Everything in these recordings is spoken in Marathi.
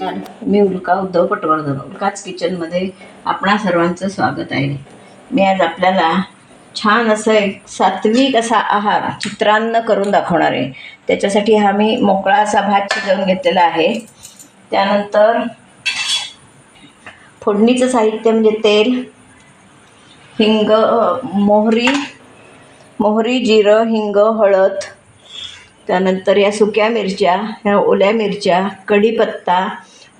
मी उल्का उद्धव पटवर्धन, उल्काच किचनमध्ये आपणा सर्वांचं स्वागत आहे. मी आज आपल्याला छान असं एक सात्विक असा आहार चित्रान्न करून दाखवणार आहे. त्याच्यासाठी हा मी मोकळा असा भात शिजवून घेतलेला आहे. त्यानंतर फोडणीचं साहित्य म्हणजे तेल, हिंग, मोहरी, जिरं, हिंग, हळद, त्यानंतर या सुक्या मिरच्या, ह्या ओल्या मिरच्या, कढीपत्ता,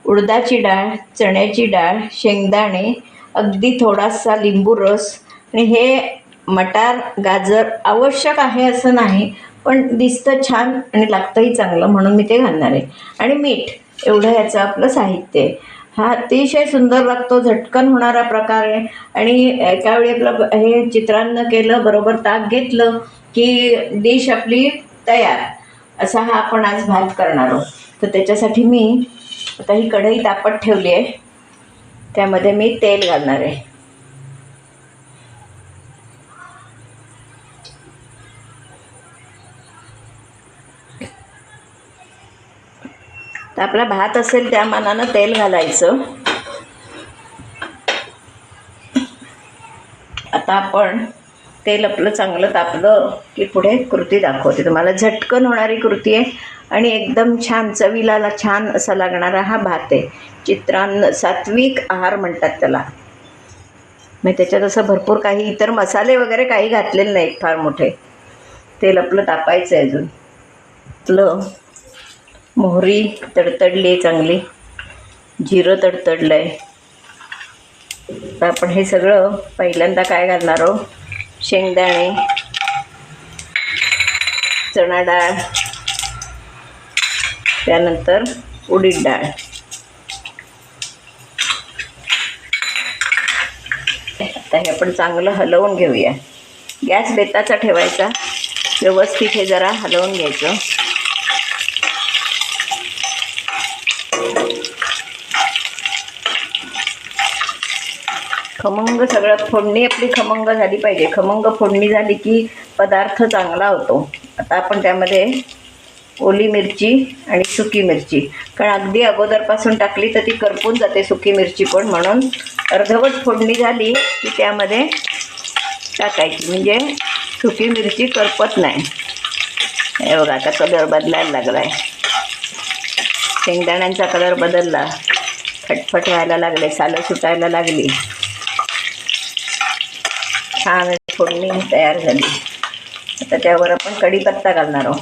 उडदाची डाळ, चण्याची डाळ, शेंगदाणे, अगदी थोडासा लिंबू रस. आणि हे मटार गाजर आवश्यक आहे असं नाही, पण दिसतं छान आणि लागतंही चांगलं म्हणून मी ते घालणार आहे. आणि मीठ एवढं याचं आपलं साहित्य आहे. हा अतिशय सुंदर लागतो, झटकन होणारा प्रकार आहे. आणि एकावेळी आपलं हे चित्रान्न केलं, बरोबर ताक घेतलं की डिश आपली तयार. असा हा आपण आज भात करणार आहोत. तर त्याच्यासाठी मी आता ही कढई तापत ठेवली आहे. त्यामध्ये मी तेल घालणार आहे. तर आपला भात असेल त्या मानानं तेल घालायचं. आता आपण तेल आपलं चांगलं तापलं की पुढे कृती दाखवते. तुम्हाला झटकन होणारी कृती आहे आणि एकदम छान चवीला छान असा लागणारा हा भात आहे. चित्रान्न सात्विक आहार म्हणतात त्याला. मग त्याच्यात असं भरपूर काही इतर मसाले वगैरे काही घातलेले नाहीत फार मोठे. तेल आपलं तापायचं आहे. अजून आपलं मोहरी तडतडली आहे चांगली, जिरं तडतडलं आहे. तर आपण हे सगळं पहिल्यांदा काय घालणार आहोत, शेंगदाणे, चणा डाळ, त्यानंतर उडीद डाळ. आता हे आपण चांगलं हलवून घेऊया. गॅस बेताचा ठेवायचा. व्यवस्थित हे जरा हलवून घ्यायचं. खमंग सगळं फोडणी आपली खमंग झाली पाहिजे. खमंग फोडणी झाली की पदार्थ चांगला होतो. आता आपण त्यामध्ये ओली मिरची आणि सुकी मिरची, कारण अगदी अगोदरपासून टाकली तर ती करपून जाते सुकी मिरची पण, म्हणून अर्धवट फोडणी झाली की त्यामध्ये टाकायची, म्हणजे सुकी मिरची करपत नाही. हे बघा आता कलर बदलायला लागला आहे. शेंगदाण्यांचा कलर बदलला, फटफट व्हायला लागले, सालं सुटायला लागली. छान फोडणी तयार झाली. आता त्यावर आपण कढीपत्ता घालणार आहोत.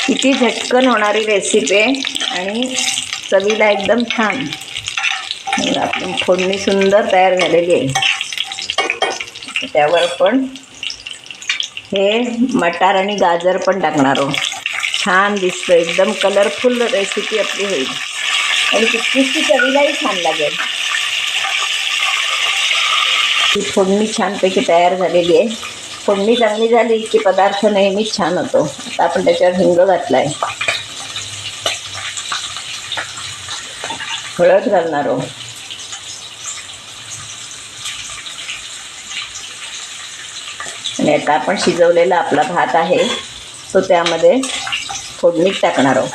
किती झटकन होणारी रेसिपी आहे आणि चवीला एकदम छान. आपली फोडणी सुंदर तयार झालेली आहे. त्यावर आपण हे मटार आणि गाजर पण टाकणार आहोत. छान दिसतं, एकदम कलरफुल रेसिपी आपली होईल आणि तितकीच चवीलाही छान लागेल. ही फोडणी छानपैकी तयार झालेली आहे. फोडणी चांगली झाली की पदार्थ नेहमीच छान होतो. आता आपण त्याच्यावर हिंग घातला आहे. हळद घालणार आहोत. आणि आता आपण शिजवलेला आपला भात आहे तो त्यामध्ये फोडणीत टाकणार आहोत.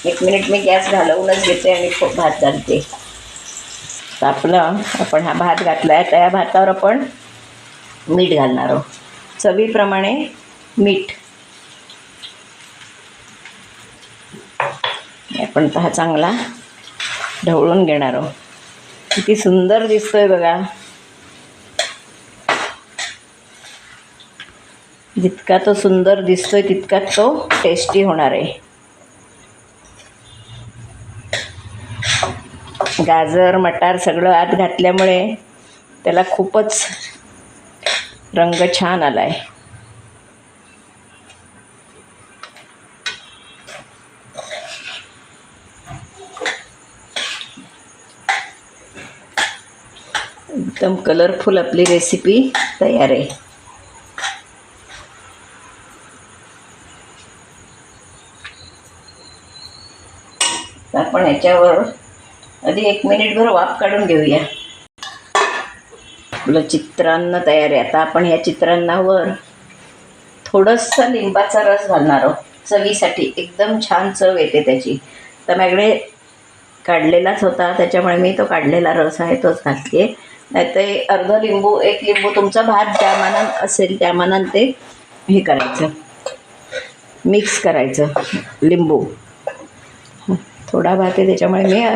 1 मिनिट मी गॅस घालवूनच घेते आणि भात घालते. तर आपण हा भात घातला आहे. त्या भातावर आपण मीठ घालणार आहोत. चवीप्रमाणे मीठ. आपण हा चांगला ढवळून घेणार आहोत. किती सुंदर दिसतोय बघा. जितका तो सुंदर दिसतोय तितकाच तो टेस्टी होणार आहे. गाजर मटार सगळं आत घातल्यामुळे त्याला खूपच रंग छान आला आहे. एकदम कलरफुल आपली रेसिपी तयार आहे. आपण याच्यावर आधी 1 मिनिटभर वाफ काढून घेऊया. आपलं चित्रान्न तयार आहे. आता आपण या चित्रान्नावर थोडंसं लिंबाचा रस घालणार आहोत चवीसाठी. एकदम छान चव येते त्याची. तर माझ्याकडे काढलेलाच होता त्याच्यामुळे मी तो काढलेला रस आहे तोच घालते. नाही तर अर्धा लिंबू, एक लिंबू, तुमचा भात ज्या मानानं असेल त्या मानानं ते हे करायचं, मिक्स करायचं लिंबू. थोडा भात आहे त्याच्यामुळे मी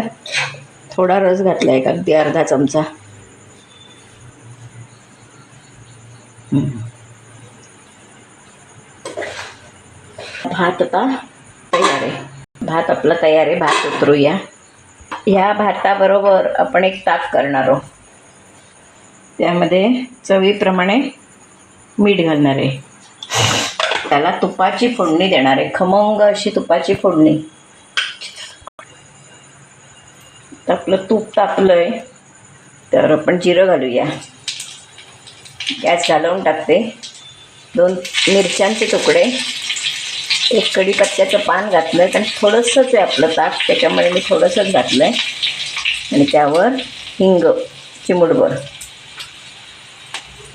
थोडा रस घातला आहे, अगदी अर्धा चमचा. भात आता तयार आहे. भात आपला तयार आहे. भात उतरूया. ह्या भाताबरोबर आपण एक ताक करणार आहोत. त्यामध्ये चवीप्रमाणे मीठ घालणार आहे. त्याला तुपाची फोडणी देणार आहे, खमंग अशी तुपाची फोडणी. आपलं तूप तापलं आहे तर आपण जिरं घालूया. गॅस घालवून टाकते. 2 मिरच्यांचे तुकडे, एक कढीपत्त्याचं पान घातलं आहे. कारण थोडंसंच आहे आपलं ताक त्याच्यामुळे मी थोडंसंच घातलं आहे. आणि त्यावर हिंग चिमूटभर.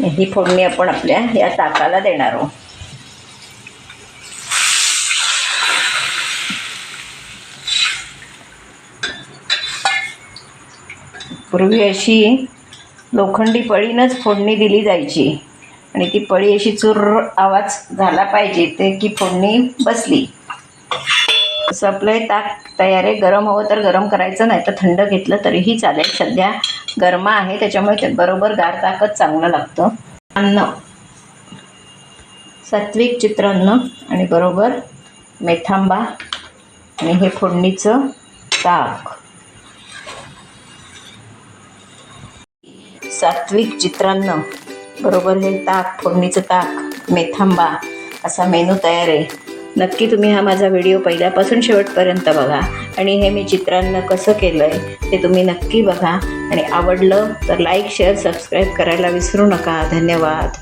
ही फोडणी आपण आपल्या या ताकाला देणार आहोत. पूर्वी अशी लोखंडी पळीनंच फोडणी दिली जायची आणि ती पळी अशी चुर्र आवाज झाला पाहिजे ते की फोडणी बसली. असं आपलं हे ताक तयार आहे. गरम हवं तर गरम करायचं, नाही तर थंड घेतलं तरीही चालेल. सध्या गरमा आहे त्याच्यामुळे ते बरोबर गार ताकच चांगलं लागतं. अन्न, सात्विक चित्रान्न आणि बरोबर मेथांबा आणि हे फोडणीचं ताक. सात्विक चित्रान्न बरोबर हे ताक, फोडणीचं ताक, मेथांबा असा मेनू तयार आहे. नक्की तुम्ही हा माझा व्हिडिओ पहिल्यापासून शेवटपर्यंत बघा आणि हे मी चित्रान्न कसं केलं आहे ते तुम्ही नक्की बघा. आणि आवडलं तर लाईक, शेअर, सबस्क्राईब करायला विसरू नका. धन्यवाद.